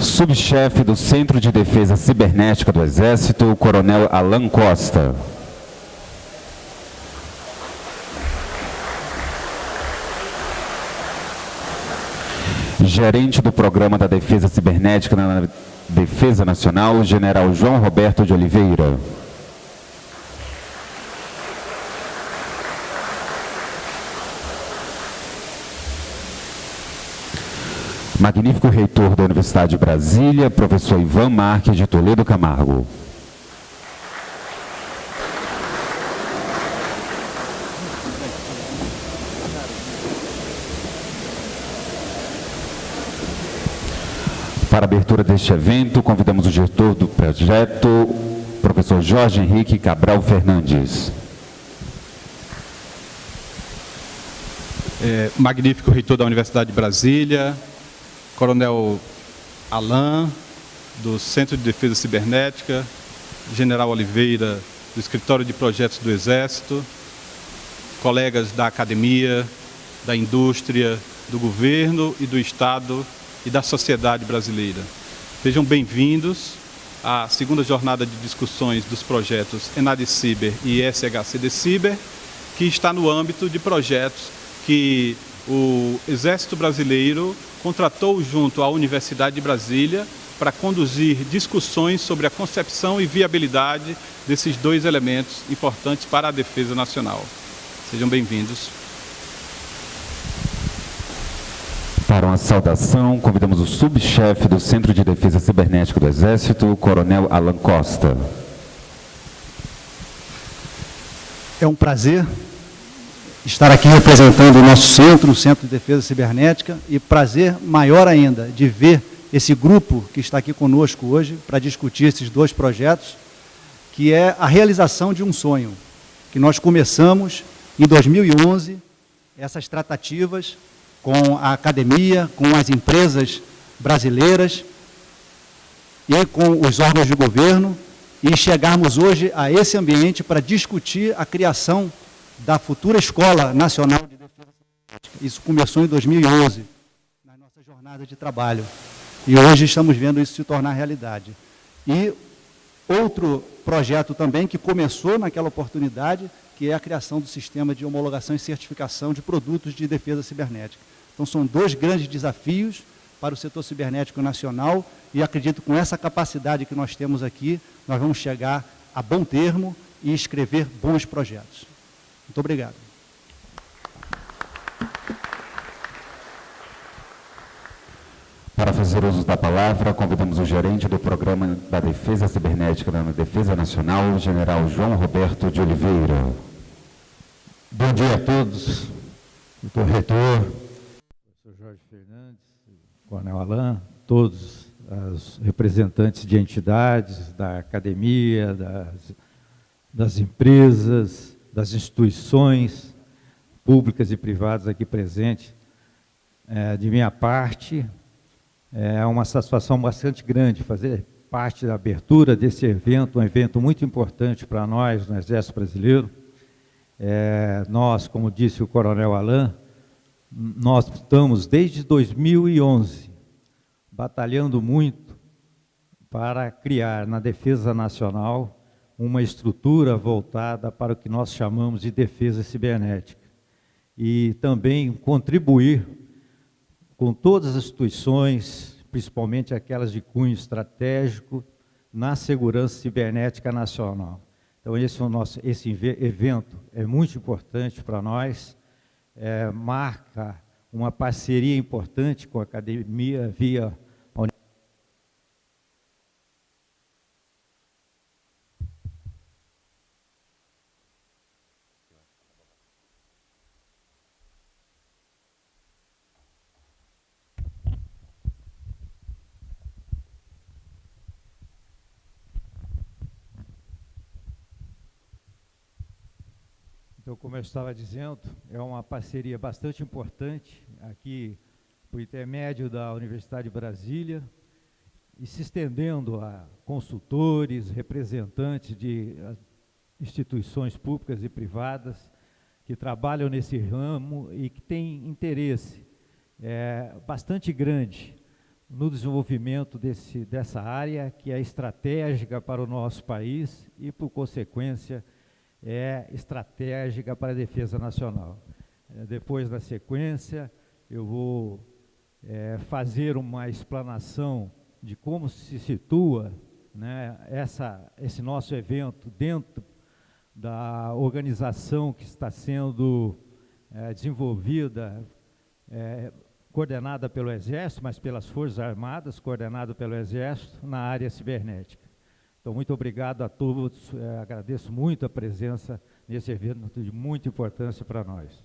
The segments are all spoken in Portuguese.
Subchefe do Centro de Defesa Cibernética do Exército, o Coronel Alan Costa. Gerente do Programa da Defesa Cibernética na Defesa Nacional, o General João Roberto de Oliveira. Magnífico reitor da Universidade de Brasília, professor Ivan Marques de Toledo Camargo. Para a abertura deste evento, convidamos o diretor do projeto, professor Jorge Henrique Cabral Fernandes. Magnífico reitor da Universidade de Brasília, Coronel Alan, do Centro de Defesa Cibernética, General Oliveira, do Escritório de Projetos do Exército, colegas da academia, da indústria, do governo e do Estado e da sociedade brasileira. Sejam bem-vindos à segunda jornada de discussões dos projetos ENADE-Ciber e SHCD-Ciber, que está no âmbito de projetos que o Exército Brasileiro contratou junto à Universidade de Brasília para conduzir discussões sobre a concepção e viabilidade desses dois elementos importantes para a defesa nacional. Sejam bem-vindos. Para uma saudação, convidamos o subchefe do Centro de Defesa Cibernética do Exército, o Coronel Alan Costa. É um prazer estar aqui representando o nosso centro, o Centro de Defesa Cibernética, e prazer maior ainda de ver esse grupo que está aqui conosco hoje para discutir esses dois projetos, que é a realização de um sonho, que nós começamos em 2011, essas tratativas com a academia, com as empresas brasileiras e com os órgãos de governo, e chegarmos hoje a esse ambiente para discutir a criação da futura Escola Nacional de Defesa Cibernética. Isso começou em 2011, na nossa jornada de trabalho. E hoje estamos vendo isso se tornar realidade. E outro projeto também que começou naquela oportunidade, que é a criação do sistema de homologação e certificação de produtos de defesa cibernética. Então, são dois grandes desafios para o setor cibernético nacional e acredito que com essa capacidade que nós temos aqui, nós vamos chegar a bom termo e escrever bons projetos. Muito obrigado. Para fazer uso da palavra, convidamos o gerente do Programa da Defesa Cibernética na Defesa Nacional, o General João Roberto de Oliveira. Bom dia a todos, doutor reitor, professor Jorge Fernandes, Coronel Alan, todos os representantes de entidades, da academia, das empresas, das instituições públicas e privadas aqui presentes. De minha parte, é uma satisfação bastante grande fazer parte da abertura desse evento, um evento muito importante para nós no Exército Brasileiro. Nós, como disse o Coronel Alan, nós estamos desde 2011 batalhando muito para criar na Defesa Nacional uma estrutura voltada para o que nós chamamos de defesa cibernética e também contribuir com todas as instituições, principalmente aquelas de cunho estratégico, na segurança cibernética nacional. Então, esse evento é muito importante para nós, marca uma parceria importante com a academia via a Universidade. Então, como eu estava dizendo, é uma parceria bastante importante aqui, por intermédio da Universidade de Brasília, e se estendendo a consultores, representantes de instituições públicas e privadas, que trabalham nesse ramo e que têm interesse bastante grande no desenvolvimento dessa área, que é estratégica para o nosso país e, por consequência, é estratégica para a defesa nacional. Depois, na sequência, eu vou fazer uma explanação de como se situa, né, esse nosso evento dentro da organização que está sendo desenvolvida, coordenada pelo Exército, mas pelas Forças Armadas, coordenada pelo Exército, na área cibernética. Então, muito obrigado a todos, agradeço muito a presença nesse evento de muita importância para nós.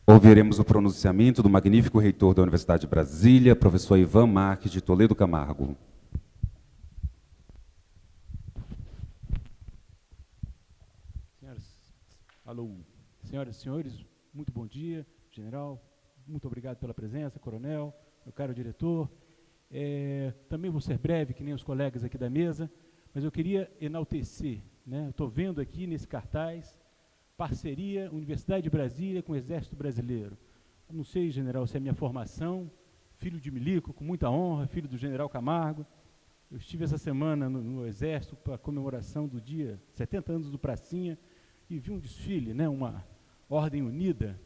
Ouviremos o pronunciamento do magnífico reitor da Universidade de Brasília, professor Ivan Marques de Toledo Camargo. Senhoras e senhores, muito bom dia, general, muito obrigado pela presença, coronel, meu caro diretor. Também vou ser breve, que nem os colegas aqui da mesa, mas eu queria enaltecer, né? Estou vendo aqui nesse cartaz, parceria Universidade de Brasília com o Exército Brasileiro. Eu não sei, general, se é minha formação, filho de milico, com muita honra, filho do general Camargo. Eu estive essa semana no Exército para a comemoração do dia 70 anos do Pracinha e vi um desfile, né, uma ordem unida.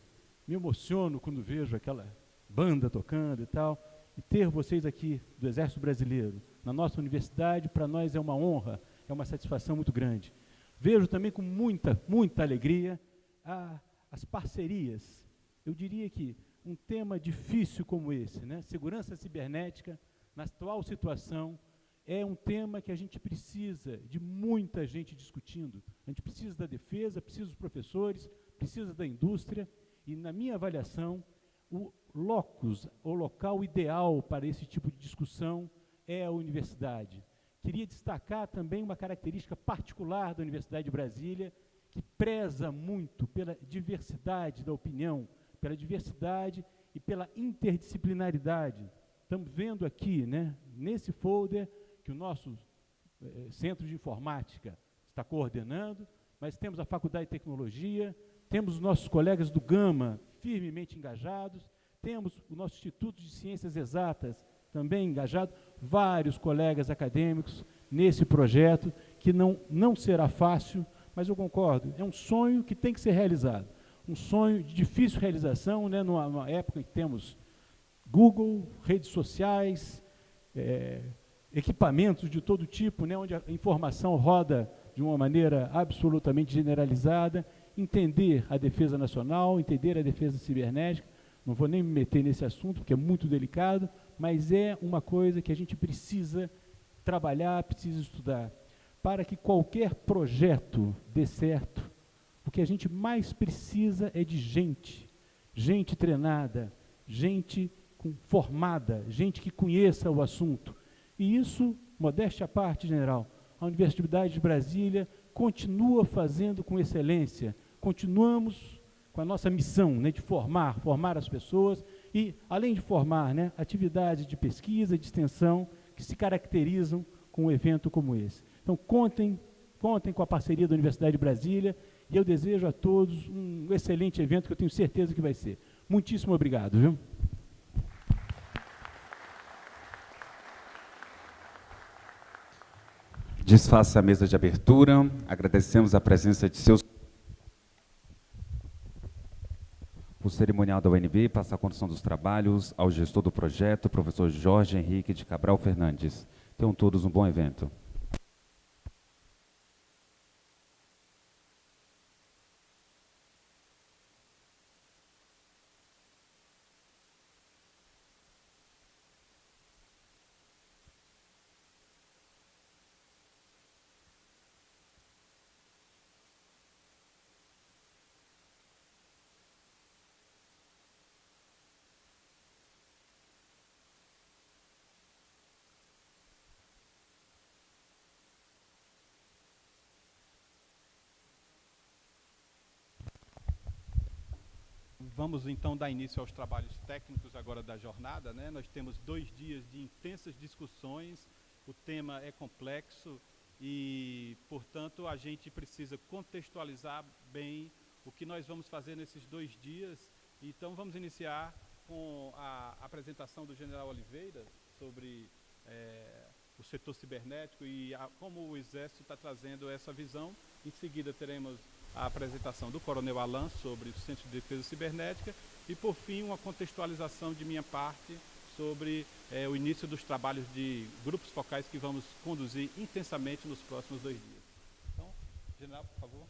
Me emociono quando vejo aquela banda tocando e tal. E ter vocês aqui do Exército Brasileiro na nossa universidade, para nós é uma honra, é uma satisfação muito grande. Vejo também com muita alegria as parcerias. Eu diria que um tema difícil como esse, né, segurança cibernética, na atual situação, é um tema que a gente precisa de muita gente discutindo. A gente precisa da defesa, precisa dos professores, precisa da indústria, e na minha avaliação, o locus, o local ideal para esse tipo de discussão é a universidade. Queria destacar também uma característica particular da Universidade de Brasília, que preza muito pela diversidade da opinião, pela diversidade e pela interdisciplinaridade. Estamos vendo aqui, né, nesse folder, que o nosso Centro de Informática está coordenando, mas temos a Faculdade de Tecnologia, temos os nossos colegas do Gama firmemente engajados, temos o nosso Instituto de Ciências Exatas também engajado, vários colegas acadêmicos nesse projeto, que não será fácil, mas eu concordo, é um sonho que tem que ser realizado, um sonho de difícil realização, né, numa época em que temos Google, redes sociais, equipamentos de todo tipo, né, onde a informação roda de uma maneira absolutamente generalizada, entender a defesa nacional, entender a defesa cibernética. Não vou nem me meter nesse assunto, porque é muito delicado, mas é uma coisa que a gente precisa trabalhar, precisa estudar, para que qualquer projeto dê certo. O que a gente mais precisa é de gente treinada, gente formada, gente que conheça o assunto. E isso, modéstia à parte, general, a Universidade de Brasília continua fazendo com excelência. Continuamos com a nossa missão, né, de formar as pessoas e, além de formar, né, atividades de pesquisa, de extensão, que se caracterizam com um evento como esse. Então, contem com a parceria da Universidade de Brasília e eu desejo a todos um excelente evento que eu tenho certeza que vai ser. Muitíssimo obrigado, viu? Desfaça a mesa de abertura. Agradecemos a presença de seus... O cerimonial da UNB passa a condução dos trabalhos ao gestor do projeto, professor Jorge Henrique de Cabral Fernandes. Tenham todos um bom evento. Vamos então dar início aos trabalhos técnicos agora da jornada, né? Nós temos 2 dias de intensas discussões, o tema é complexo e, portanto, a gente precisa contextualizar bem o que nós vamos fazer nesses 2 dias. Então, vamos iniciar com a apresentação do general Oliveira sobre o setor cibernético e como o Exército está trazendo essa visão. Em seguida, teremos a apresentação do coronel Alan sobre o Centro de Defesa Cibernética e, por fim, uma contextualização de minha parte sobre o início dos trabalhos de grupos focais que vamos conduzir intensamente nos próximos 2 dias. Então, general, por favor.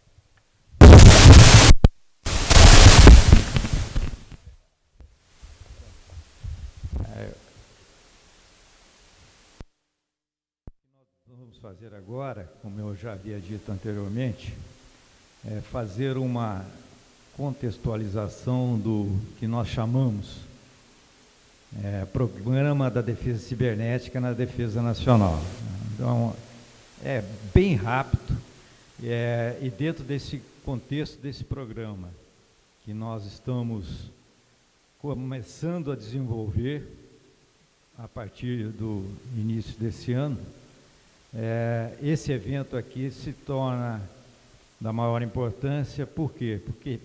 O que nós vamos fazer agora, como eu já havia dito anteriormente, é fazer uma contextualização do que nós chamamos Programa da Defesa Cibernética na Defesa Nacional. Então, é bem rápido, e dentro desse contexto desse programa que nós estamos começando a desenvolver a partir do início desse ano, esse evento aqui se torna da maior importância. Por quê? Porque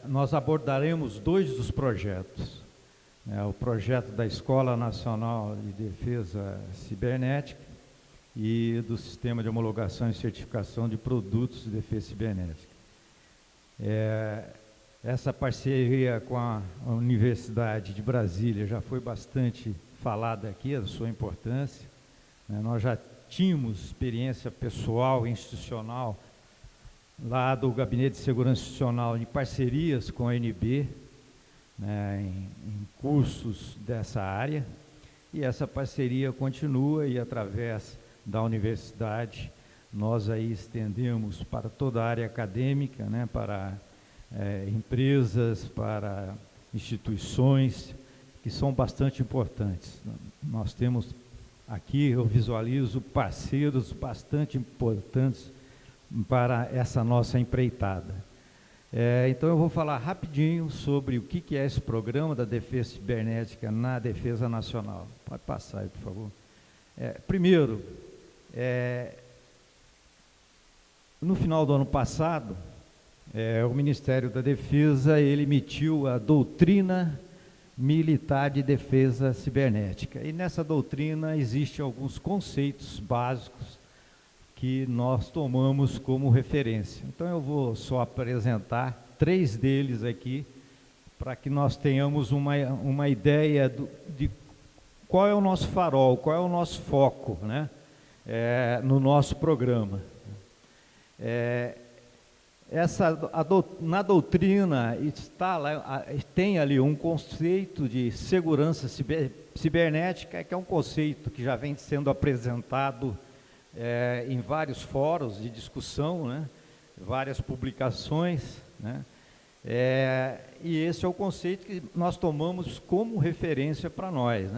nós abordaremos 2 dos projetos. O projeto da Escola Nacional de Defesa Cibernética e do Sistema de Homologação e Certificação de Produtos de Defesa Cibernética. Essa parceria com a Universidade de Brasília já foi bastante falada aqui, a sua importância. Nós já tínhamos experiência pessoal e institucional lá do Gabinete de Segurança Institucional em parcerias com a ANB, em cursos dessa área, e essa parceria continua, e através da universidade nós aí estendemos para toda a área acadêmica, para empresas, para instituições que são bastante importantes. Nós temos aqui, eu visualizo parceiros bastante importantes para essa nossa empreitada. Então eu vou falar rapidinho sobre o que é esse programa da defesa cibernética na defesa nacional. Pode passar aí, por favor. Primeiro, no final do ano passado, o Ministério da Defesa ele emitiu a Doutrina Militar de Defesa Cibernética. E nessa doutrina existem alguns conceitos básicos que nós tomamos como referência. Então eu vou só apresentar 3 deles aqui, para que nós tenhamos uma ideia de qual é o nosso farol, qual é o nosso foco, no nosso programa. Na doutrina tem ali um conceito de segurança cibernética, que é um conceito que já vem sendo apresentado em vários fóruns de discussão, várias publicações, e esse é o conceito que nós tomamos como referência para nós.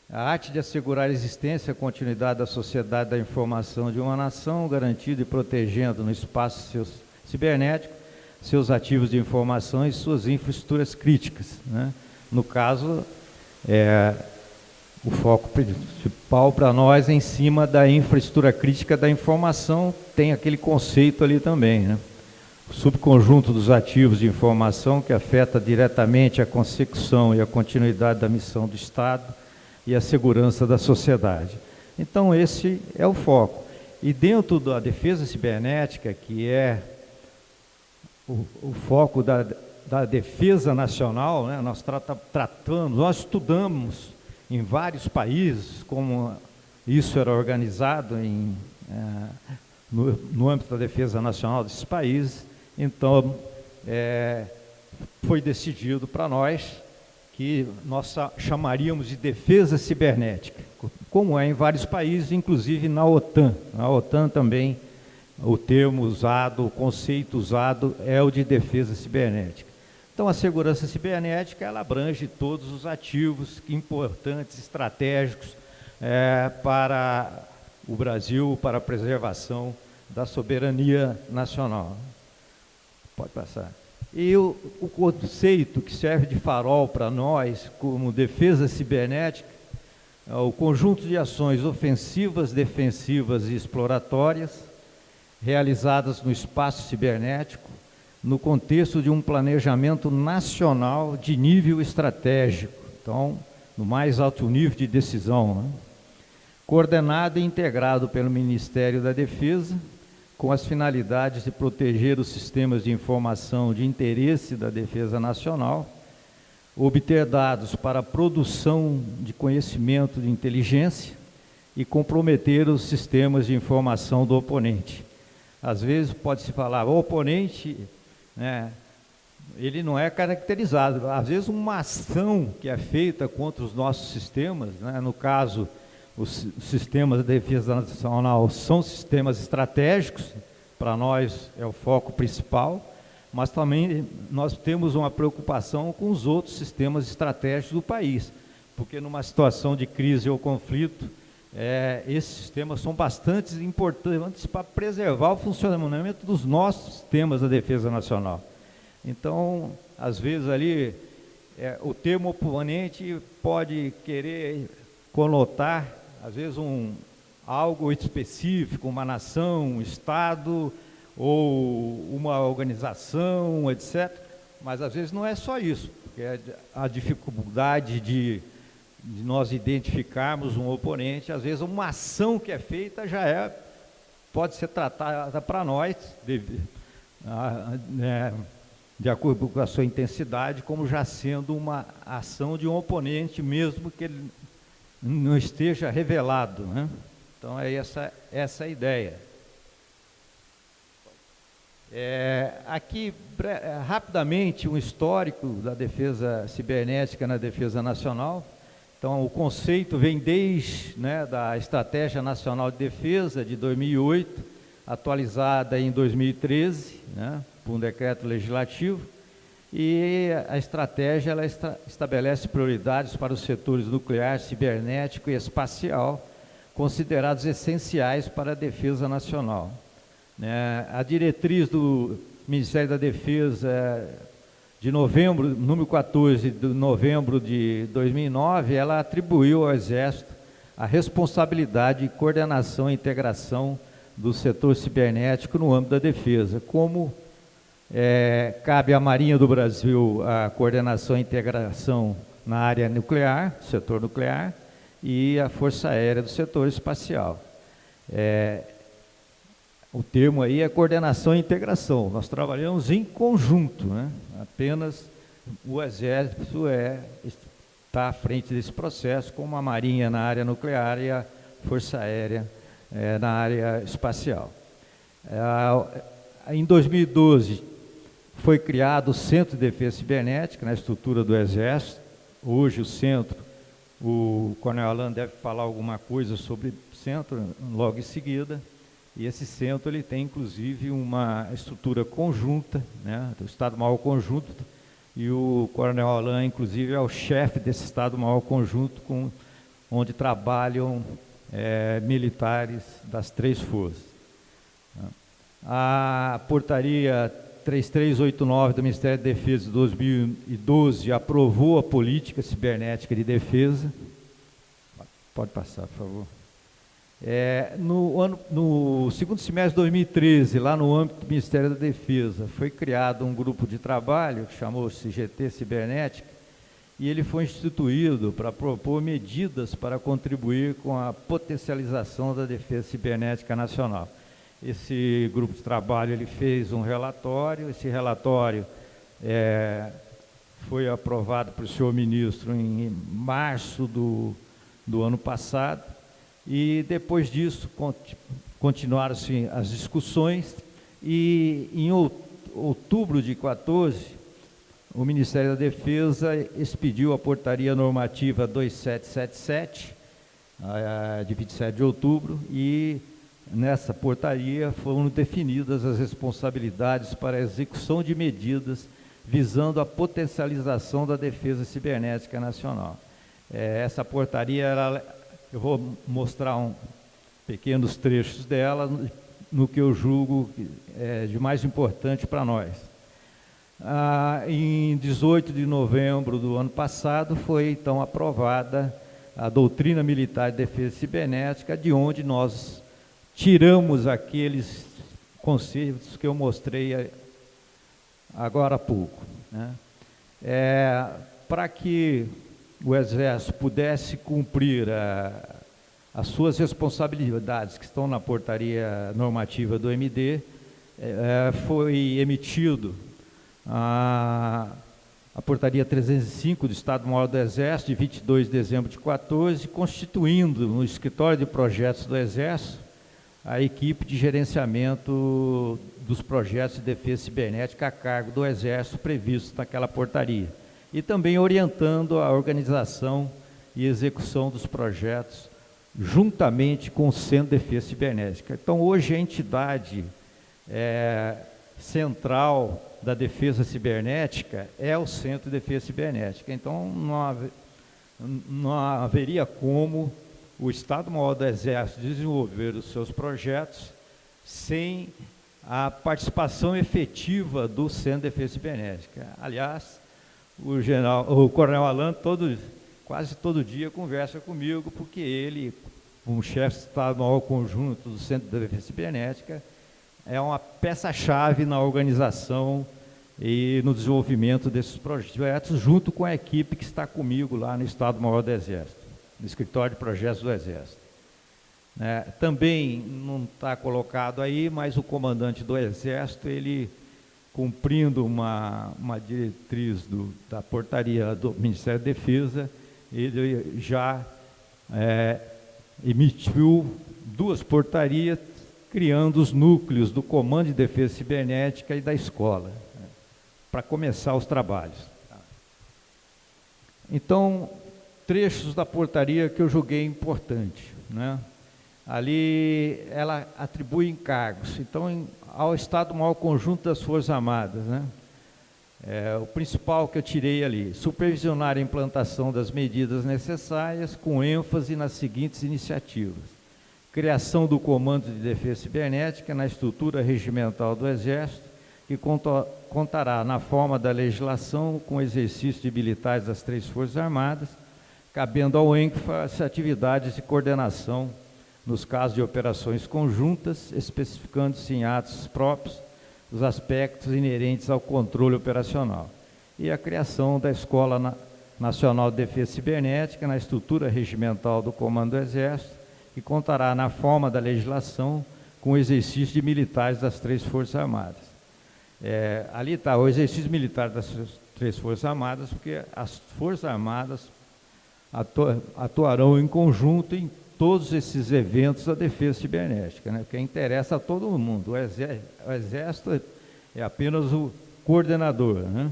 A arte de assegurar a existência e a continuidade da sociedade da informação de uma nação, garantindo e protegendo no espaço cibernético seus ativos de informação e suas infraestruturas críticas. No caso, o foco principal para nós é em cima da infraestrutura crítica da informação, tem aquele conceito ali também, O subconjunto dos ativos de informação que afeta diretamente a consecução e a continuidade da missão do Estado e a segurança da sociedade. Então, esse é o foco. E dentro da defesa cibernética, que é o foco da defesa nacional, nós nós estudamos em vários países como isso era organizado no âmbito da defesa nacional desses países. Então, foi decidido para nós que nós chamaríamos de defesa cibernética, como é em vários países, inclusive na OTAN. Na OTAN também o termo usado, o conceito usado é o de defesa cibernética. Então, a segurança cibernética, ela abrange todos os ativos importantes, estratégicos para o Brasil, para a preservação da soberania nacional. Pode passar. E o conceito que serve de farol para nós, como defesa cibernética, o conjunto de ações ofensivas, defensivas e exploratórias realizadas no espaço cibernético no contexto de um planejamento nacional de nível estratégico, então, no mais alto nível de decisão, né? Coordenado e integrado pelo Ministério da Defesa, com as finalidades de proteger os sistemas de informação de interesse da Defesa Nacional, obter dados para a produção de conhecimento de inteligência e comprometer os sistemas de informação do oponente. Às vezes pode-se falar, o oponente, né, ele não é caracterizado. Às vezes uma ação que é feita contra os nossos sistemas, né, no caso, os sistemas de defesa nacional são sistemas estratégicos, para nós é o foco principal, mas também nós temos uma preocupação com os outros sistemas estratégicos do país, porque numa situação de crise ou conflito, esses sistemas são bastante importantes para preservar o funcionamento dos nossos sistemas da defesa nacional. Então, às vezes ali, o termo oponente pode querer conotar, às vezes, algo específico, uma nação, um Estado, ou uma organização, etc. Mas, às vezes, não é só isso, porque a dificuldade de nós identificarmos um oponente, às vezes uma ação que é feita pode ser tratada para nós, de acordo com a sua intensidade, como já sendo uma ação de um oponente, mesmo que ele não esteja revelado, né? Então é essa a ideia. Aqui, rapidamente, um histórico da defesa cibernética na defesa nacional. Então, o conceito vem desde da Estratégia Nacional de Defesa de 2008, atualizada em 2013, por um decreto legislativo, e a estratégia ela estabelece prioridades para os setores nuclear, cibernético e espacial, considerados essenciais para a defesa nacional. A diretriz do Ministério da Defesa de novembro, número 14 de novembro de 2009, ela atribuiu ao Exército a responsabilidade de coordenação e integração do setor cibernético no âmbito da defesa, como cabe à Marinha do Brasil a coordenação e integração na área nuclear, setor nuclear, e a Força Aérea do setor espacial. O termo aí é coordenação e integração. Nós trabalhamos em conjunto, apenas o Exército está à frente desse processo, como a Marinha na área nuclear e a Força Aérea na área espacial. Em 2012, foi criado o Centro de Defesa Cibernética na estrutura do Exército. Hoje o centro, o Coronel Alan deve falar alguma coisa sobre o centro logo em seguida. E esse centro ele tem, inclusive, uma estrutura conjunta, do Estado-Maior Conjunto, e o Coronel Alan, inclusive, é o chefe desse Estado-Maior Conjunto, onde trabalham militares das 3 forças. A portaria 3389 do Ministério da Defesa de 2012 aprovou a política cibernética de defesa. Pode passar, por favor. No segundo semestre de 2013, lá no âmbito do Ministério da Defesa, foi criado um grupo de trabalho que chamou-se GT Cibernética, e ele foi instituído para propor medidas para contribuir com a potencialização da defesa cibernética nacional. Esse grupo de trabalho ele fez um relatório. Esse relatório foi aprovado pelo senhor ministro em março do ano passado, e depois disso continuaram-se as discussões, e em outubro de 2014, o Ministério da Defesa expediu a portaria normativa 2777, de 27 de outubro, e nessa portaria foram definidas as responsabilidades para a execução de medidas visando a potencialização da defesa cibernética nacional. Essa portaria, eu vou mostrar pequenos trechos dela, no que eu julgo de mais importante para nós. Em 18 de novembro do ano passado, foi então aprovada a doutrina militar de defesa cibernética, de onde nós tiramos aqueles conceitos que eu mostrei agora há pouco, né? Para que o Exército pudesse cumprir as suas responsabilidades que estão na portaria normativa do MD, foi emitido a portaria 305 do Estado-Maior do Exército, de 22 de dezembro de 14, constituindo no escritório de projetos do Exército a equipe de gerenciamento dos projetos de defesa cibernética a cargo do Exército previsto naquela portaria, e também orientando a organização e execução dos projetos juntamente com o Centro de Defesa Cibernética. Então, hoje a entidade central da defesa cibernética é o Centro de Defesa Cibernética. Então, não haveria como o Estado-Maior do Exército desenvolver os seus projetos sem a participação efetiva do Centro de Defesa Cibernética. Aliás, o Coronel Alan quase todo dia conversa comigo, porque ele, como chefe de Estado-Maior Conjunto do Centro de Defesa Cibernética, é uma peça-chave na organização e no desenvolvimento desses projetos, junto com a equipe que está comigo lá no Estado-Maior do Exército, no escritório de projetos do Exército. Também não está colocado aí, mas o comandante do Exército, ele, cumprindo uma diretriz da portaria do Ministério da Defesa, ele já emitiu 2 portarias, criando os núcleos do Comando de Defesa Cibernética e da escola, para começar os trabalhos. Então, trechos da portaria que eu julguei importante, né? Ali ela atribui encargos, então, ao Estado-Maior Conjunto das Forças Armadas, né? O principal que eu tirei ali: supervisionar a implantação das medidas necessárias, com ênfase nas seguintes iniciativas: criação do Comando de Defesa Cibernética na estrutura regimental do Exército, que contará, na forma da legislação, com exercício de militares das 3 Forças Armadas, cabendo ao ênfase atividades de coordenação nos casos de operações conjuntas, especificando-se em atos próprios os aspectos inerentes ao controle operacional, e a criação da Escola Nacional de Defesa Cibernética na estrutura regimental do Comando do Exército, que contará, na forma da legislação, com o exercício de militares das 3 Forças Armadas. Ali está o exercício militar das 3 Forças Armadas, porque as Forças Armadas atuarão em conjunto em todos esses eventos da defesa cibernética, né? Porque interessa a todo mundo. O Exército é apenas o coordenador, né?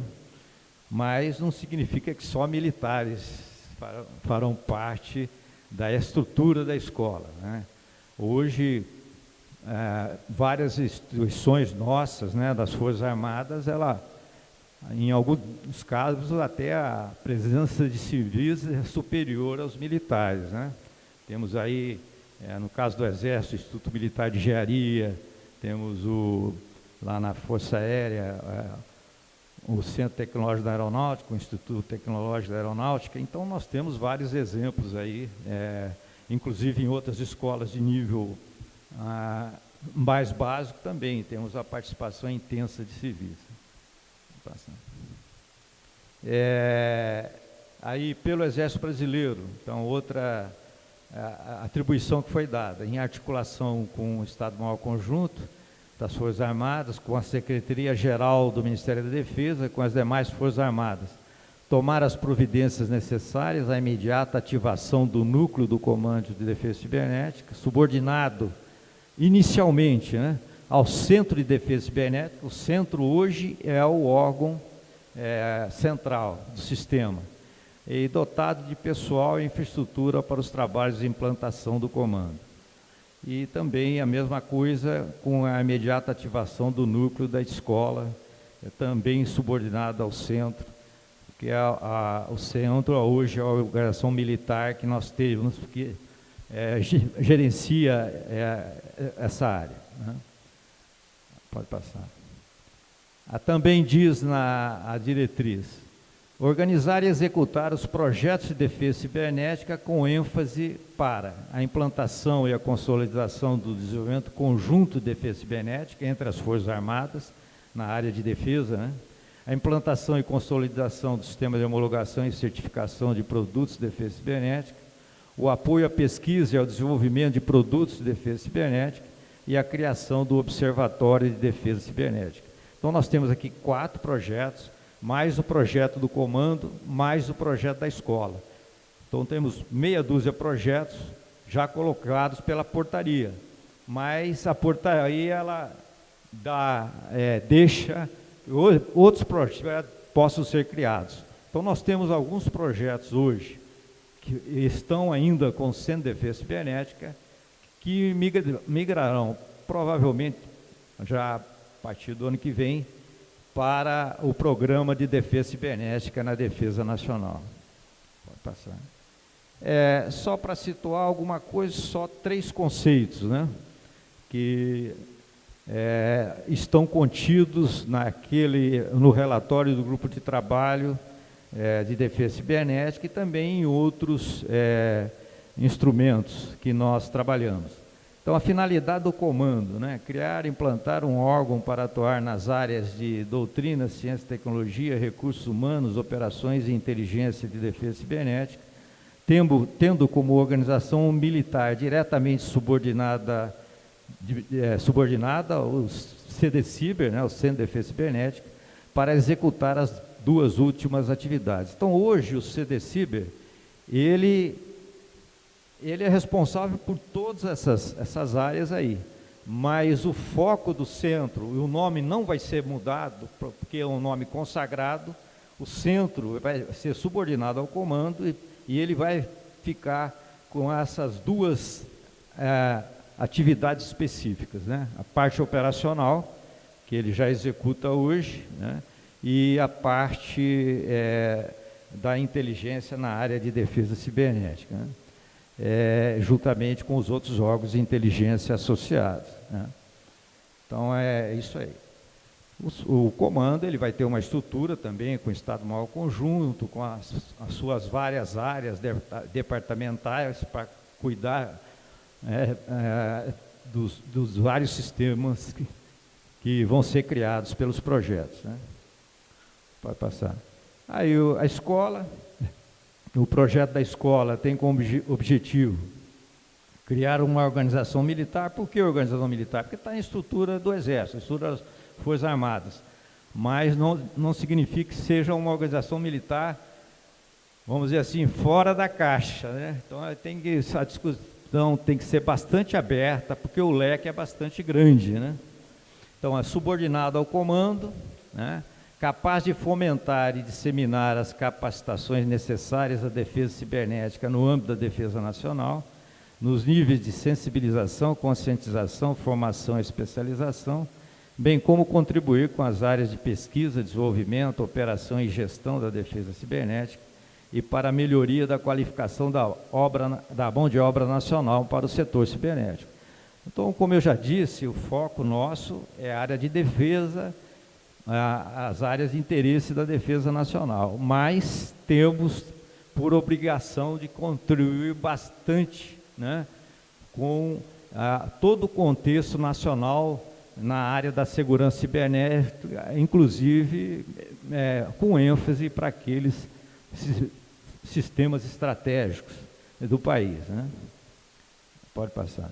Mas não significa que só militares farão parte da estrutura da escola, né? Hoje, várias instituições nossas, né, das Forças Armadas, em alguns casos, até a presença de civis é superior aos militares, né? Temos aí, no caso do Exército, o Instituto Militar de Engenharia, temos lá na Força Aérea, o Centro Tecnológico da Aeronáutica, o Instituto Tecnológico da Aeronáutica. Então, nós temos vários exemplos aí, inclusive em outras escolas de nível mais básico também, temos a participação intensa de civis. Aí, pelo Exército Brasileiro, então, outra atribuição que foi dada, em articulação com o Estado-Maior Conjunto das Forças Armadas, com a Secretaria-Geral do Ministério da Defesa, com as demais Forças Armadas, tomar as providências necessárias à imediata ativação do núcleo do Comando de Defesa Cibernética, subordinado inicialmente, né, ao Centro de Defesa Cibernética. O centro hoje é o órgão central do sistema, e dotado de pessoal e infraestrutura para os trabalhos de implantação do comando. E também a mesma coisa com a imediata ativação do núcleo da escola, também subordinado ao centro, que o centro hoje é a organização militar que nós temos, que gerencia essa área, né? Pode passar. Também diz a diretriz: Organizar e executar os projetos de defesa cibernética com ênfase para a implantação e a consolidação do desenvolvimento conjunto de defesa cibernética entre as Forças Armadas, na área de defesa, né? A implantação e consolidação do sistema de homologação e certificação de produtos de defesa cibernética, o apoio à pesquisa e ao desenvolvimento de produtos de defesa cibernética e a criação do Observatório de Defesa Cibernética. Então, nós temos aqui 4 projetos, mais o projeto do comando, mais o projeto da escola. Então, temos meia dúzia de projetos já colocados pela portaria, mas a portaria, ela deixa outros projetos possam ser criados. Então, nós temos alguns projetos hoje que estão ainda com o Centro de Defesa Cibernética, que migrarão, provavelmente, já a partir do ano que vem, para o Programa de Defesa Cibernética na Defesa Nacional. Pode passar. Só para situar alguma coisa, só 3 conceitos, né, que estão contidos no relatório do Grupo de Trabalho de Defesa Cibernética e também em outros instrumentos que nós trabalhamos. Então, a finalidade do comando, né, criar e implantar um órgão para atuar nas áreas de doutrina, ciência, tecnologia, recursos humanos, operações e inteligência de defesa cibernética, tendo como organização militar diretamente subordinada ao CDCiber, né, o Centro de Defesa Cibernética, para executar as 2 últimas atividades. Então, hoje, o CDCiber, ele é responsável por todas essas áreas aí, mas o foco do centro, e o nome não vai ser mudado, porque é um nome consagrado, o centro vai ser subordinado ao comando e ele vai ficar com essas 2 atividades específicas, né? A parte operacional, que ele já executa hoje, né? E a parte da inteligência na área de defesa cibernética, né? Juntamente com os outros órgãos de inteligência associados, né? Então, é isso aí. O comando, ele vai ter uma estrutura também com o Estado-Maior Conjunto, com as suas várias áreas departamentais para cuidar dos vários sistemas que vão ser criados pelos projetos, né? Pode passar. Aí a escola, o projeto da escola tem como objetivo criar uma organização militar. Por que organização militar? Porque está em estrutura do Exército, estrutura das Forças Armadas, mas não significa que seja uma organização militar, vamos dizer assim, fora da caixa, né? Então, a discussão tem que ser bastante aberta, porque o leque é bastante grande, né? Então, é subordinado ao comando, né, capaz de fomentar e disseminar as capacitações necessárias à defesa cibernética no âmbito da defesa nacional, nos níveis de sensibilização, conscientização, formação e especialização, bem como contribuir com as áreas de pesquisa, desenvolvimento, operação e gestão da defesa cibernética e para a melhoria da qualificação da mão de obra nacional para o setor cibernético. Então, como eu já disse, o foco nosso é a área de defesa, as áreas de interesse da defesa nacional, mas temos por obrigação de contribuir bastante, né, com todo o contexto nacional na área da segurança cibernética, inclusive com ênfase para aqueles sistemas estratégicos do país, né? Pode passar.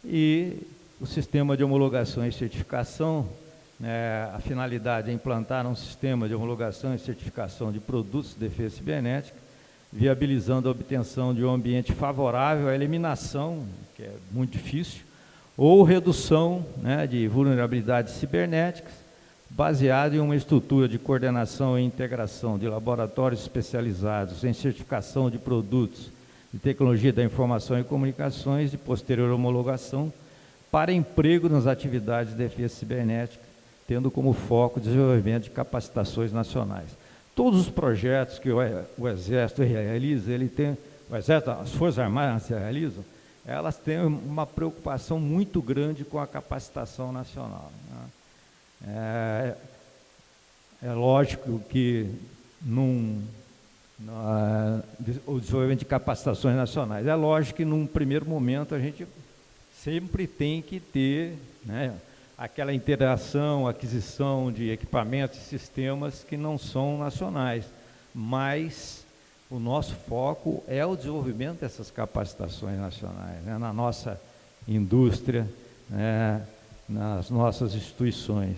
E o sistema de homologação e certificação, a finalidade é implantar um sistema de homologação e certificação de produtos de defesa cibernética, viabilizando a obtenção de um ambiente favorável à eliminação, que é muito difícil, ou redução, né, de vulnerabilidades cibernéticas, baseado em uma estrutura de coordenação e integração de laboratórios especializados em certificação de produtos de tecnologia da informação e comunicações e posterior homologação para emprego nas atividades de defesa cibernética, tendo como foco o desenvolvimento de capacitações nacionais. Todos os projetos que o Exército realiza, as Forças Armadas realizam, elas têm uma preocupação muito grande com a capacitação nacional, né? É lógico que o desenvolvimento de capacitações nacionais. É lógico que, num primeiro momento, a gente sempre tem que ter, né, aquela interação, aquisição de equipamentos e sistemas que não são nacionais, mas o nosso foco é o desenvolvimento dessas capacitações nacionais, né, na nossa indústria, né, nas nossas instituições.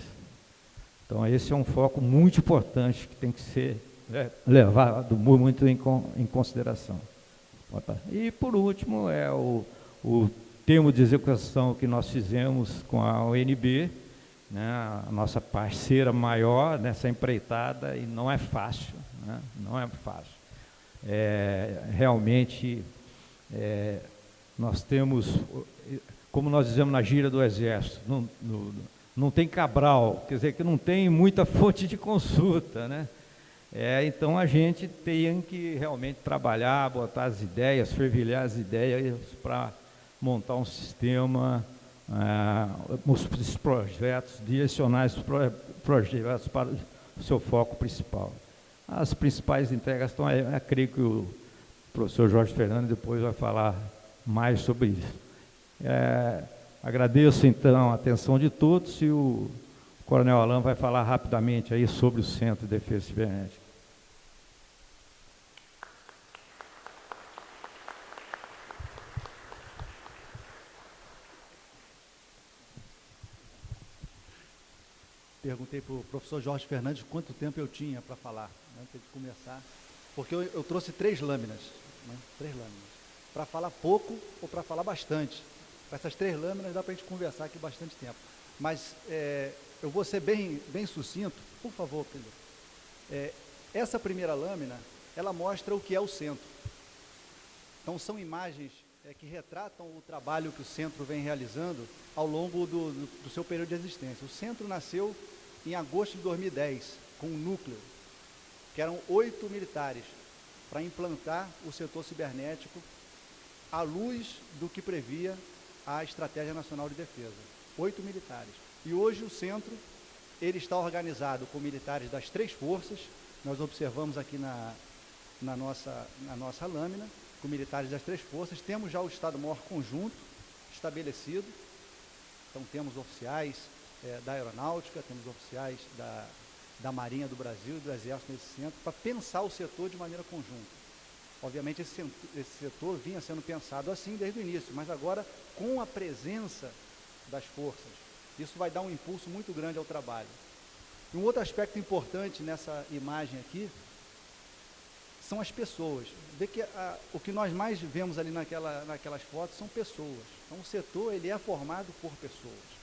Então, esse é um foco muito importante que tem que ser levado muito em consideração. E, por último, é o termo de execução que nós fizemos com a ONB, né, a nossa parceira maior nessa empreitada, e não é fácil, né, não é fácil. Realmente, nós temos, como nós dizemos na gíria do Exército, não tem Cabral, quer dizer que não tem muita fonte de consulta, né? Então a gente tem que realmente trabalhar, botar as ideias, fervilhar as ideias para montar um sistema, os projetos, direcionar os projetos para o seu foco principal. As principais entregas estão aí, creio que o professor Jorge Fernandes depois vai falar mais sobre isso. Agradeço, então, a atenção de todos, e o Coronel Alan vai falar rapidamente aí sobre o Centro de Defesa Cibernética. Perguntei para o professor Jorge Fernandes quanto tempo eu tinha para falar, né, antes de começar, porque eu trouxe 3 lâminas, né, 3 lâminas, para falar pouco ou para falar bastante. Com essas 3 lâminas dá para a gente conversar aqui bastante tempo. Mas eu vou ser bem sucinto, por favor, Pedro. Essa primeira lâmina, ela mostra o que é o centro. Então, são imagens que retratam o trabalho que o centro vem realizando ao longo do seu período de existência. O centro nasceu em agosto de 2010, com um núcleo, que eram 8 militares, para implantar o setor cibernético à luz do que previa a Estratégia Nacional de Defesa. 8 militares. E hoje o centro, ele está organizado com militares das 3 forças, nós observamos aqui na nossa lâmina, com militares das 3 forças. Temos já o Estado-Maior Conjunto estabelecido, então temos oficiais da Aeronáutica, temos oficiais da Marinha do Brasil e do Exército nesse centro, para pensar o setor de maneira conjunta. Obviamente esse setor vinha sendo pensado assim desde o início, mas agora com a presença das forças, isso vai dar um impulso muito grande ao trabalho. E um outro aspecto importante nessa imagem aqui são as pessoas. Vê que o que nós mais vemos ali naquelas fotos são pessoas. Então o setor, ele é formado por pessoas.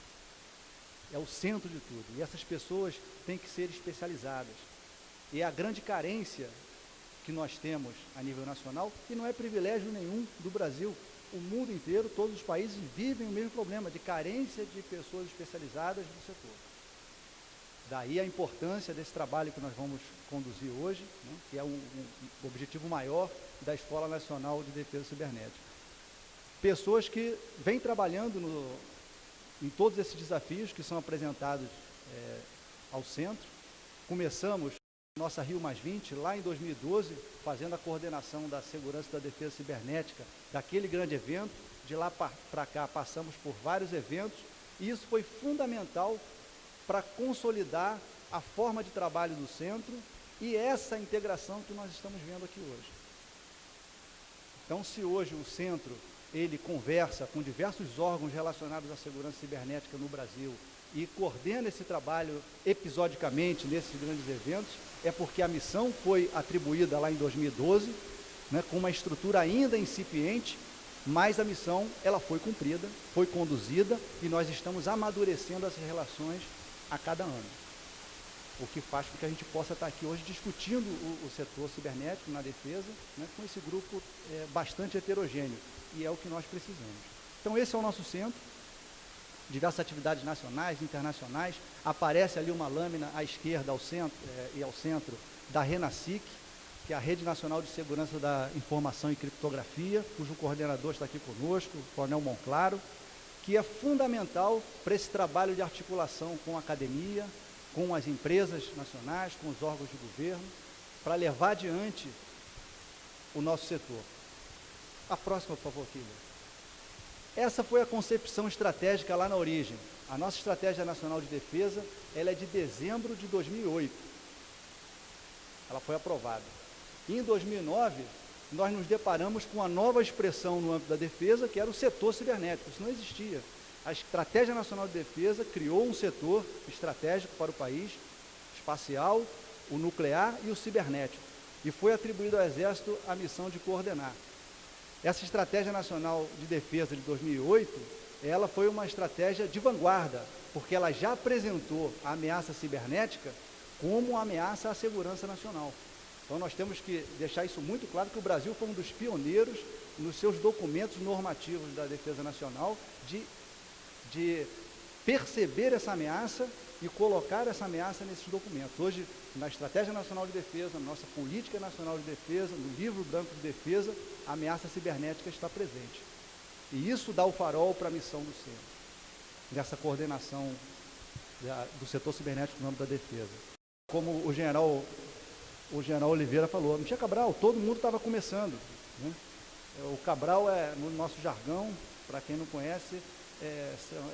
É o centro de tudo. E essas pessoas têm que ser especializadas. E a grande carência que nós temos a nível nacional, e não é privilégio nenhum do Brasil, o mundo inteiro, todos os países vivem o mesmo problema de carência de pessoas especializadas no setor. Daí a importância desse trabalho que nós vamos conduzir hoje, né, que é um objetivo maior da Escola Nacional de Defesa Cibernética. Pessoas que vêm trabalhando em todos esses desafios que são apresentados ao centro. Começamos nossa Rio Mais 20, lá em 2012, fazendo a coordenação da segurança da defesa cibernética, daquele grande evento. De lá para cá, passamos por vários eventos, e isso foi fundamental para consolidar a forma de trabalho do centro e essa integração que nós estamos vendo aqui hoje. Então, se hoje o centro, ele conversa com diversos órgãos relacionados à segurança cibernética no Brasil e coordena esse trabalho episodicamente nesses grandes eventos, é porque a missão foi atribuída lá em 2012, né, com uma estrutura ainda incipiente, mas a missão ela foi cumprida, foi conduzida, e nós estamos amadurecendo essas relações a cada ano. O que faz com que a gente possa estar aqui hoje discutindo o setor cibernético na defesa, né, com esse grupo bastante heterogêneo, e é o que nós precisamos. Então esse é o nosso centro, diversas atividades nacionais, internacionais. Aparece ali uma lâmina à esquerda ao centro da RENASIC, que é a Rede Nacional de Segurança da Informação e Criptografia, cujo coordenador está aqui conosco, o Coronel Monclaro, que é fundamental para esse trabalho de articulação com a academia, com as empresas nacionais, com os órgãos de governo, para levar adiante o nosso setor. A próxima, por favor, Kília. Essa foi a concepção estratégica lá na origem. A nossa Estratégia Nacional de Defesa, ela é de dezembro de 2008. Ela foi aprovada. E em 2009, nós nos deparamos com uma nova expressão no âmbito da defesa, que era o setor cibernético. Isso não existia. A Estratégia Nacional de Defesa criou um setor estratégico para o país, espacial, o nuclear e o cibernético. E foi atribuído ao Exército a missão de coordenar. Essa Estratégia Nacional de Defesa de 2008, ela foi uma estratégia de vanguarda, porque ela já apresentou a ameaça cibernética como uma ameaça à segurança nacional. Então nós temos que deixar isso muito claro, que o Brasil foi um dos pioneiros nos seus documentos normativos da defesa nacional de perceber essa ameaça e colocar essa ameaça nesses documentos. Hoje, na Estratégia Nacional de Defesa, na nossa Política Nacional de Defesa, no Livro Branco de Defesa, a ameaça cibernética está presente. E isso dá o farol para a missão do centro, dessa coordenação do setor cibernético no âmbito da defesa. Como o general Oliveira falou, Michel Cabral, todo mundo estava começando, né? O Cabral no nosso jargão, para quem não conhece,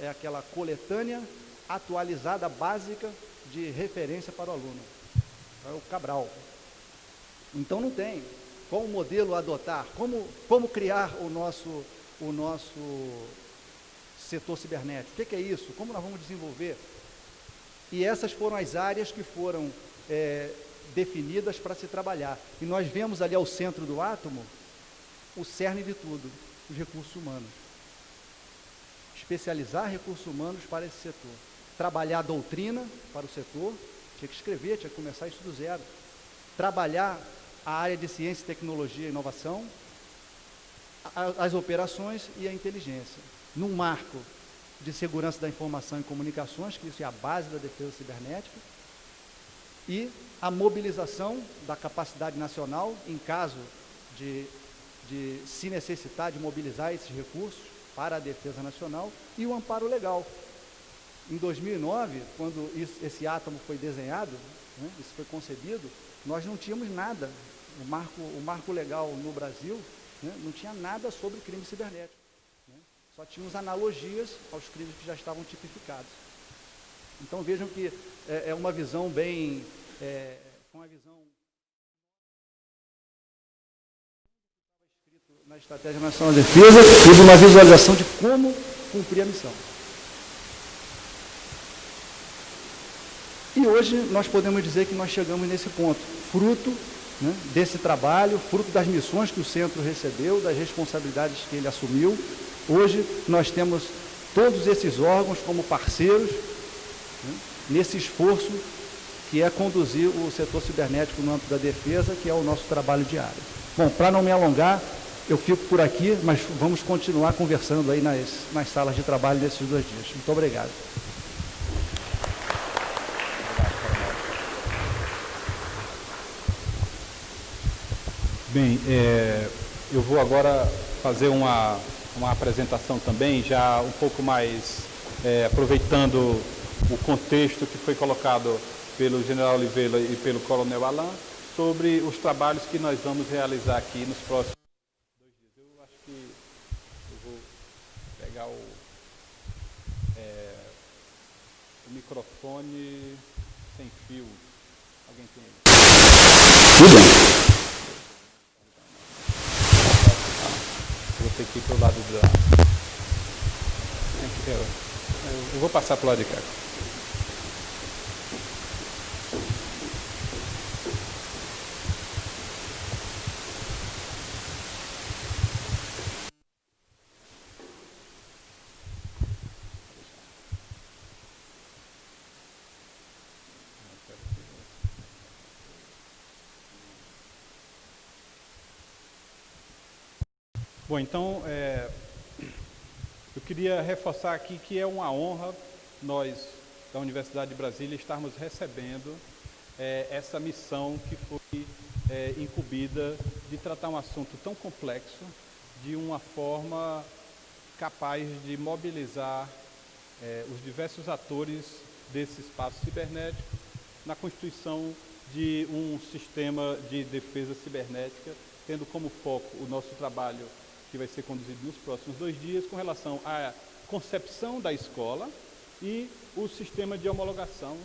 é aquela coletânea atualizada básica de referência para o aluno. É o Cabral. Então não tem qual modelo adotar, como criar o nosso setor cibernético. O que é isso? Como nós vamos desenvolver? E essas foram as áreas que foram definidas para se trabalhar. E nós vemos ali ao centro do átomo o cerne de tudo, os recursos humanos. Especializar recursos humanos para esse setor. Trabalhar a doutrina para o setor, tinha que escrever, tinha que começar isso do zero. Trabalhar a área de ciência, tecnologia e inovação, as operações e a inteligência. Num marco de segurança da informação e comunicações, que isso é a base da defesa cibernética, e a mobilização da capacidade nacional, em caso de se necessitar de mobilizar esses recursos para a defesa nacional, e o amparo legal. Em 2009, quando esse átomo foi desenhado, né, isso foi concebido, nós não tínhamos nada. O marco legal no Brasil, né, não tinha nada sobre crime cibernético. Né, só tínhamos analogias aos crimes que já estavam tipificados. Então vejam que é uma visão bem... uma visão escrito na Estratégia Nacional de Defesa e de uma visualização de como cumprir a missão. E hoje nós podemos dizer que nós chegamos nesse ponto, fruto, né, desse trabalho, fruto das missões que o centro recebeu, das responsabilidades que ele assumiu. Hoje nós temos todos esses órgãos como parceiros, né, nesse esforço que é conduzir o setor cibernético no âmbito da defesa, que é o nosso trabalho diário. Bom, para não me alongar, eu fico por aqui, mas vamos continuar conversando aí nas salas de trabalho desses 2 dias. Muito obrigado. Bem, eu vou agora fazer uma apresentação também, já um pouco mais aproveitando o contexto que foi colocado pelo general Oliveira e pelo coronel Alain, sobre os trabalhos que nós vamos realizar aqui nos próximos 2 dias. Eu acho que eu vou pegar o microfone sem fio. Alguém tem aí? Tudo bem. Vou ter que ir para o lado da... Eu vou passar para o lado de cá. Bom, então, eu queria reforçar aqui que é uma honra nós, da Universidade de Brasília, estarmos recebendo essa missão que foi incumbida de tratar um assunto tão complexo de uma forma capaz de mobilizar os diversos atores desse espaço cibernético na constituição de um sistema de defesa cibernética, tendo como foco o nosso trabalho que vai ser conduzido nos próximos 2 dias com relação à concepção da escola e o sistema de homologação,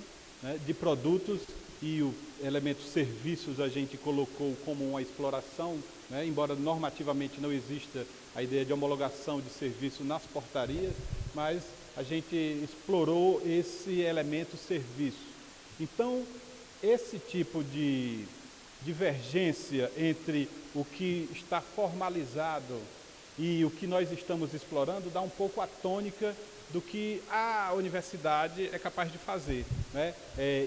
né, de produtos e o elemento serviços a gente colocou como uma exploração, né, embora normativamente não exista a ideia de homologação de serviço nas portarias, mas a gente explorou esse elemento serviço. Então, esse tipo de divergência entre o que está formalizado e o que nós estamos explorando dá um pouco a tônica do que a universidade é capaz de fazer, né?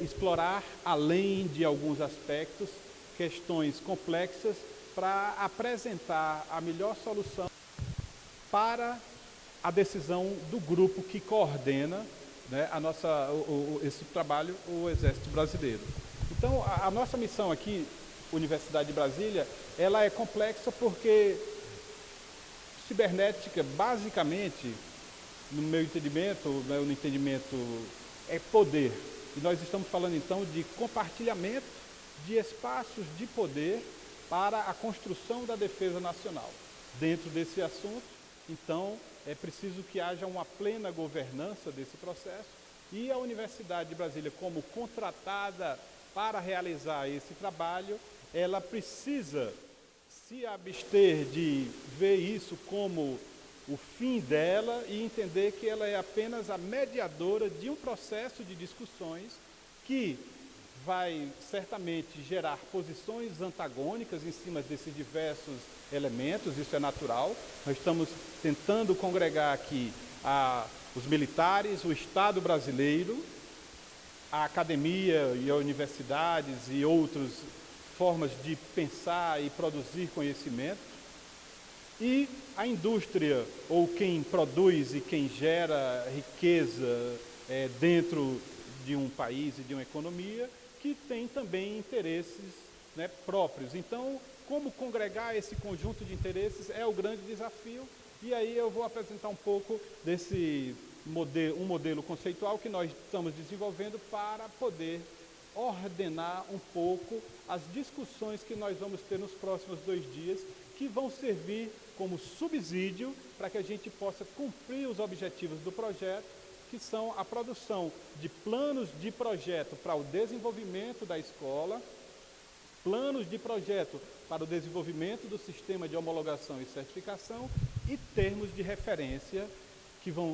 Explorar, além de alguns aspectos, questões complexas para apresentar a melhor solução para a decisão do grupo que coordena, né, esse trabalho, o Exército Brasileiro. Então, a nossa missão aqui, Universidade de Brasília, ela é complexa porque cibernética, basicamente, no meu entendimento, no entendimento, é poder. E nós estamos falando, então, de compartilhamento de espaços de poder para a construção da defesa nacional. Dentro desse assunto, então, é preciso que haja uma plena governança desse processo e a Universidade de Brasília, como contratada para realizar esse trabalho, ela precisa se abster de ver isso como o fim dela e entender que ela é apenas a mediadora de um processo de discussões que vai certamente gerar posições antagônicas em cima desses diversos elementos, isso é natural. Nós estamos tentando congregar aqui os militares, o Estado brasileiro, a academia e as universidades e outras formas de pensar e produzir conhecimento, e a indústria, ou quem produz e quem gera riqueza dentro de um país e de uma economia, que tem também interesses, né, próprios. Então, como congregar esse conjunto de interesses é o grande desafio, e aí eu vou apresentar um pouco desse modelo, um modelo conceitual que nós estamos desenvolvendo para poder ordenar um pouco as discussões que nós vamos ter nos próximos 2 dias, que vão servir como subsídio para que a gente possa cumprir os objetivos do projeto, que são a produção de planos de projeto para o desenvolvimento da escola, planos de projeto para o desenvolvimento do sistema de homologação e certificação e termos de referência,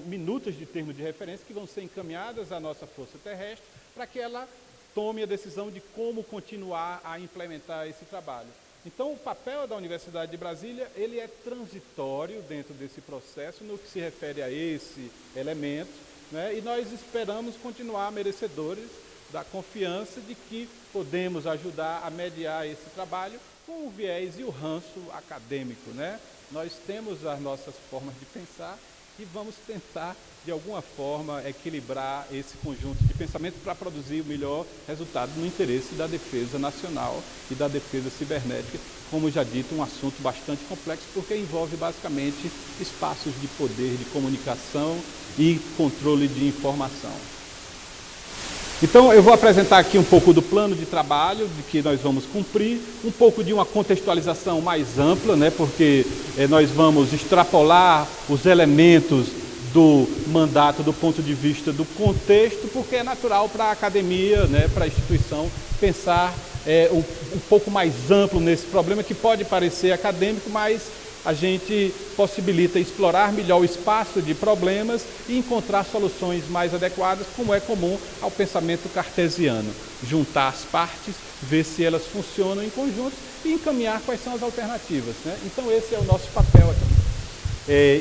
minutas de termos de referência que vão ser encaminhadas à nossa Força Terrestre para que ela tome a decisão de como continuar a implementar esse trabalho. Então, o papel da Universidade de Brasília, ele é transitório dentro desse processo, no que se refere a esse elemento, né? E nós esperamos continuar merecedores da confiança de que podemos ajudar a mediar esse trabalho com o viés e o ranço acadêmico, né? Nós temos as nossas formas de pensar e vamos tentar, de alguma forma, equilibrar esse conjunto de pensamento para produzir o melhor resultado no interesse da defesa nacional e da defesa cibernética, como já dito, um assunto bastante complexo, porque envolve basicamente espaços de poder, de comunicação e controle de informação. Então, eu vou apresentar aqui um pouco do plano de trabalho de que nós vamos cumprir, um pouco de uma contextualização mais ampla, né, porque nós vamos extrapolar os elementos do mandato do ponto de vista do contexto, porque é natural para a academia, né, para a instituição, pensar um pouco mais amplo nesse problema, que pode parecer acadêmico, mas a gente possibilita explorar melhor o espaço de problemas e encontrar soluções mais adequadas, como é comum ao pensamento cartesiano. Juntar as partes, ver se elas funcionam em conjunto e encaminhar quais são as alternativas, né? Então, esse é o nosso papel aqui.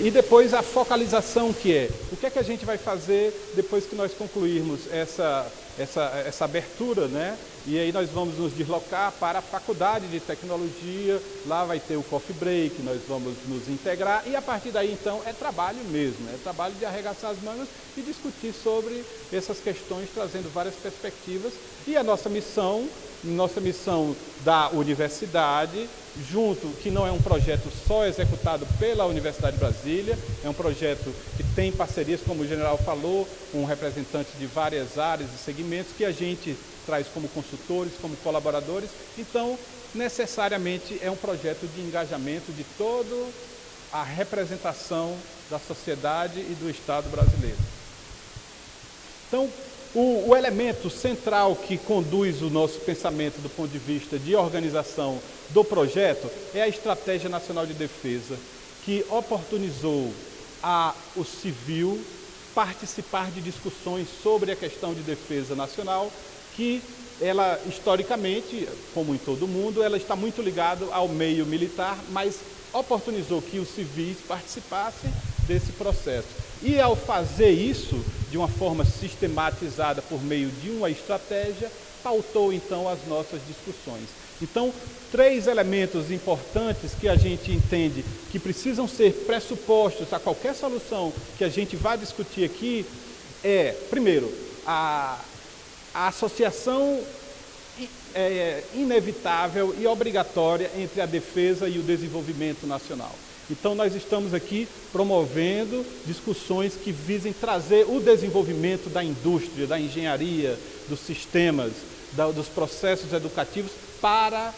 E depois a focalização, que é o que é que a gente vai fazer depois que nós concluirmos essa abertura, né? E aí nós vamos nos deslocar para a Faculdade de Tecnologia, lá vai ter o coffee break, nós vamos nos integrar e a partir daí então é trabalho mesmo, é trabalho de arregaçar as mangas e discutir sobre essas questões, trazendo várias perspectivas. E a nossa missão nossa missão da universidade, junto, que não é um projeto só executado pela Universidade de Brasília, é um projeto que tem parcerias, como o general falou, com representantes de várias áreas e segmentos, que a gente traz como consultores, como colaboradores. Então, necessariamente, é um projeto de engajamento de toda a representação da sociedade e do Estado brasileiro. Então, o elemento central que conduz o nosso pensamento do ponto de vista de organização do projeto é a Estratégia Nacional de Defesa, que oportunizou o civil participar de discussões sobre a questão de defesa nacional, que ela, historicamente, como em todo o mundo, ela está muito ligada ao meio militar, mas oportunizou que os civis participassem desse processo. E ao fazer isso de uma forma sistematizada por meio de uma estratégia, pautou então as nossas discussões. Então, 3 elementos importantes que a gente entende que precisam ser pressupostos a qualquer solução que a gente vai discutir aqui é, primeiro, a associação inevitável e obrigatória entre a defesa e o desenvolvimento nacional. Então, nós estamos aqui promovendo discussões que visem trazer o desenvolvimento da indústria, da engenharia, dos sistemas, dos processos educativos para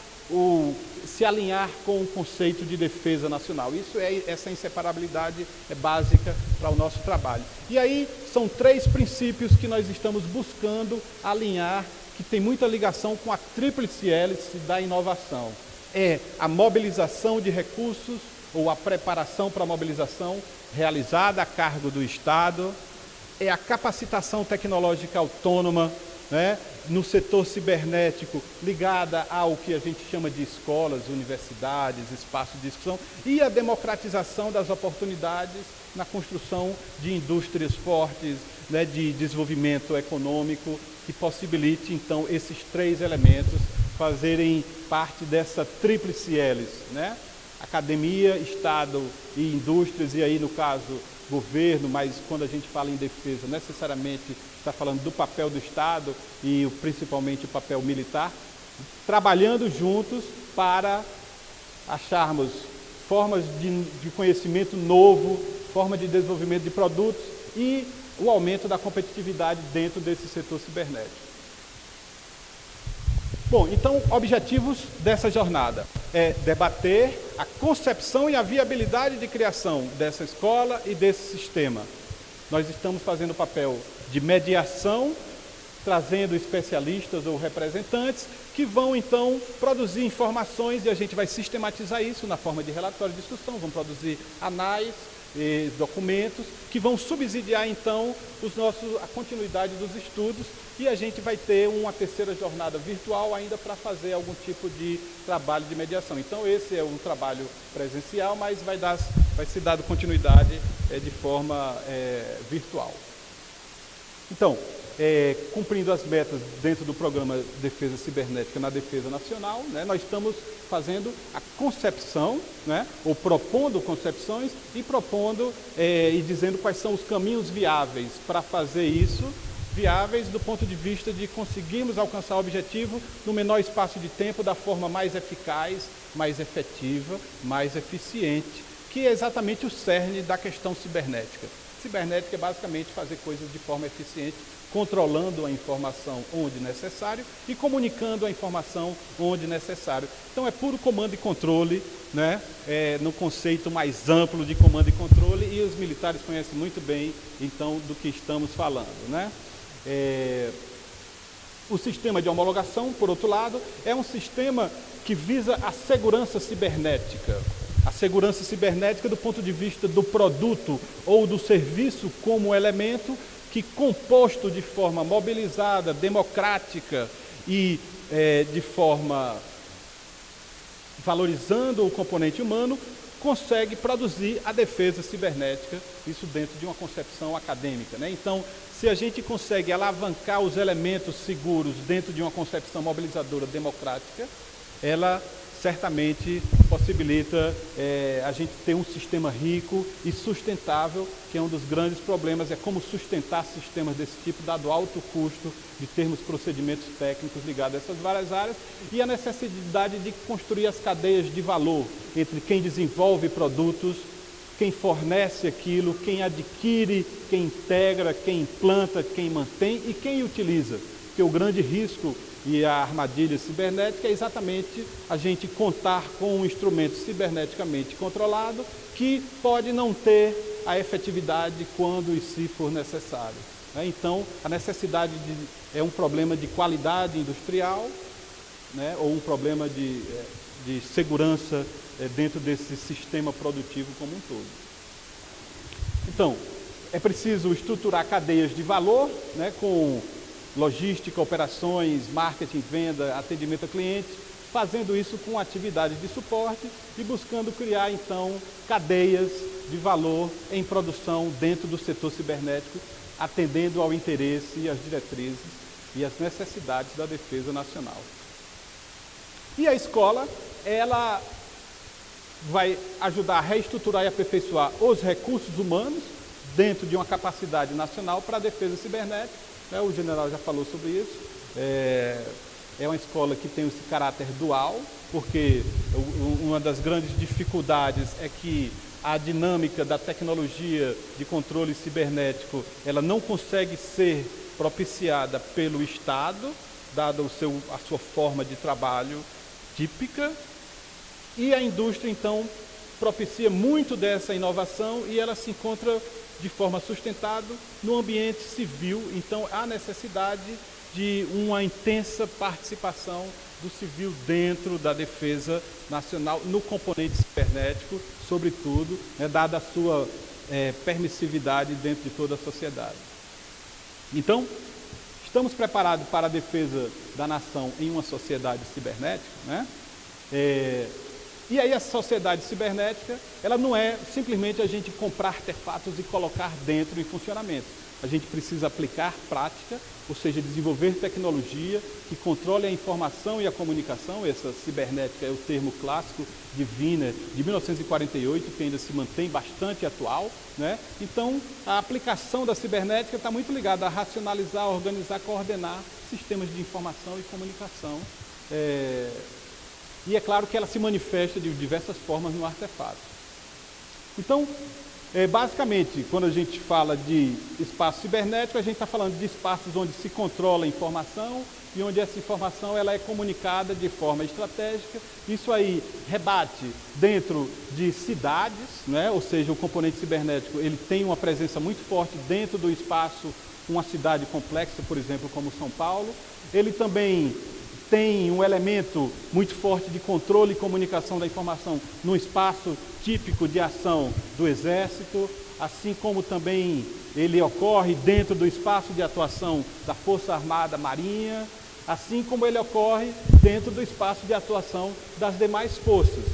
se alinhar com o conceito de defesa nacional. Essa inseparabilidade é básica para o nosso trabalho. E aí, são 3 princípios que nós estamos buscando alinhar, que tem muita ligação com a tríplice hélice da inovação. É a mobilização de recursos, ou a preparação para a mobilização realizada a cargo do Estado, é a capacitação tecnológica autônoma, né, no setor cibernético, ligada ao que a gente chama de escolas, universidades, espaços de discussão, e a democratização das oportunidades na construção de indústrias fortes, né, de desenvolvimento econômico, que possibilite, então, esses 3 elementos fazerem parte dessa tríplice hélice, né? Academia, Estado e indústrias, e aí, no caso, governo, mas quando a gente fala em defesa, necessariamente está falando do papel do Estado e principalmente o papel militar, trabalhando juntos para acharmos formas de conhecimento novo, forma de desenvolvimento de produtos e o aumento da competitividade dentro desse setor cibernético. Bom, então, objetivos dessa jornada é debater a concepção e a viabilidade de criação dessa escola e desse sistema. Nós estamos fazendo o papel de mediação, trazendo especialistas ou representantes que vão, então, produzir informações e a gente vai sistematizar isso na forma de relatório de discussão, vão produzir análises, documentos que vão subsidiar, então, a continuidade dos estudos e a gente vai ter uma 3ª jornada virtual ainda para fazer algum tipo de trabalho de mediação. Então, esse é um trabalho presencial, mas vai ser dado continuidade de forma virtual. Então, cumprindo as metas dentro do programa Defesa Cibernética na Defesa Nacional, né, nós estamos fazendo a concepção, né, ou propondo concepções e propondo e dizendo quais são os caminhos viáveis para fazer isso, viáveis do ponto de vista de conseguirmos alcançar o objetivo no menor espaço de tempo, da forma mais eficaz, mais efetiva, mais eficiente, que é exatamente o cerne da questão cibernética. Cibernética é basicamente fazer coisas de forma eficiente, controlando a informação onde necessário e comunicando a informação onde necessário. Então é puro comando e controle, né? No conceito mais amplo de comando e controle, e os militares conhecem muito bem, então, do que estamos falando, né? O sistema de homologação, por outro lado, é um sistema que visa a segurança cibernética. A segurança cibernética do ponto de vista do produto ou do serviço como elemento que, composto de forma mobilizada, democrática e de forma valorizando o componente humano, consegue produzir a defesa cibernética, isso dentro de uma concepção acadêmica, né? Então, se a gente consegue alavancar os elementos seguros dentro de uma concepção mobilizadora democrática, ela certamente possibilita a gente ter um sistema rico e sustentável, que é um dos grandes problemas, é como sustentar sistemas desse tipo, dado o alto custo de termos procedimentos técnicos ligados a essas várias áreas, e a necessidade de construir as cadeias de valor entre quem desenvolve produtos, quem fornece aquilo, quem adquire, quem integra, quem implanta, quem mantém e quem utiliza. Porque o grande risco e a armadilha cibernética é exatamente a gente contar com um instrumento ciberneticamente controlado que pode não ter a efetividade quando e se for necessário. Então, a necessidade é um problema de qualidade industrial, né, ou um problema de segurança dentro desse sistema produtivo como um todo. Então, é preciso estruturar cadeias de valor, né, com logística, operações, marketing, venda, atendimento a clientes, fazendo isso com atividades de suporte e buscando criar, então, cadeias de valor em produção dentro do setor cibernético, atendendo ao interesse e às diretrizes e às necessidades da defesa nacional. E a escola, ela vai ajudar a reestruturar e aperfeiçoar os recursos humanos dentro de uma capacidade nacional para a defesa cibernética. O general já falou sobre isso. É uma escola que tem esse caráter dual, porque uma das grandes dificuldades é que a dinâmica da tecnologia de controle cibernético, ela não consegue ser propiciada pelo Estado, dada a sua forma de trabalho típica, e a indústria, então, propicia muito dessa inovação e ela se encontra de forma sustentada no ambiente civil. Então, há necessidade de uma intensa participação do civil dentro da defesa nacional, no componente cibernético, sobretudo, dada a sua permissividade dentro de toda a sociedade. Então, estamos preparados para a defesa da nação em uma sociedade cibernética, né? E aí a sociedade cibernética, ela não é simplesmente a gente comprar artefatos e colocar dentro em funcionamento. A gente precisa aplicar prática, ou seja, desenvolver tecnologia que controle a informação e a comunicação. Essa cibernética é o termo clássico de Wiener, de 1948, que ainda se mantém bastante atual, né? Então, a aplicação da cibernética está muito ligada a racionalizar, organizar, coordenar sistemas de informação e comunicação. E é claro que ela se manifesta de diversas formas no artefato. Então, basicamente, quando a gente fala de espaço cibernético, a gente está falando de espaços onde se controla a informação e onde essa informação ela é comunicada de forma estratégica. Isso aí rebate dentro de cidades, né? Ou seja, o componente cibernético ele tem uma presença muito forte dentro do espaço, uma cidade complexa, por exemplo, como São Paulo. Ele também tem um elemento muito forte de controle e comunicação da informação no espaço típico de ação do Exército, assim como também ele ocorre dentro do espaço de atuação da Força Armada, Marinha, assim como ele ocorre dentro do espaço de atuação das demais forças,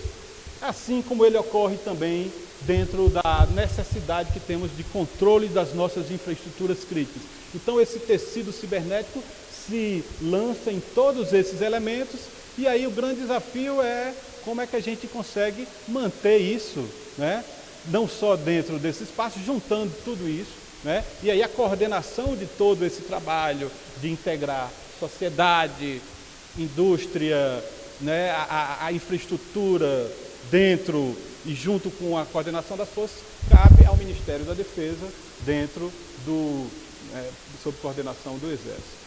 assim como ele ocorre também dentro da necessidade que temos de controle das nossas infraestruturas críticas. Então, esse tecido cibernético se lança em todos esses elementos, e aí o grande desafio é como é que a gente consegue manter isso, né? Não só dentro desse espaço, juntando tudo isso, né? E aí a coordenação de todo esse trabalho de integrar sociedade, indústria, né? a infraestrutura dentro e junto com a coordenação das forças, cabe ao Ministério da Defesa dentro sob coordenação do Exército.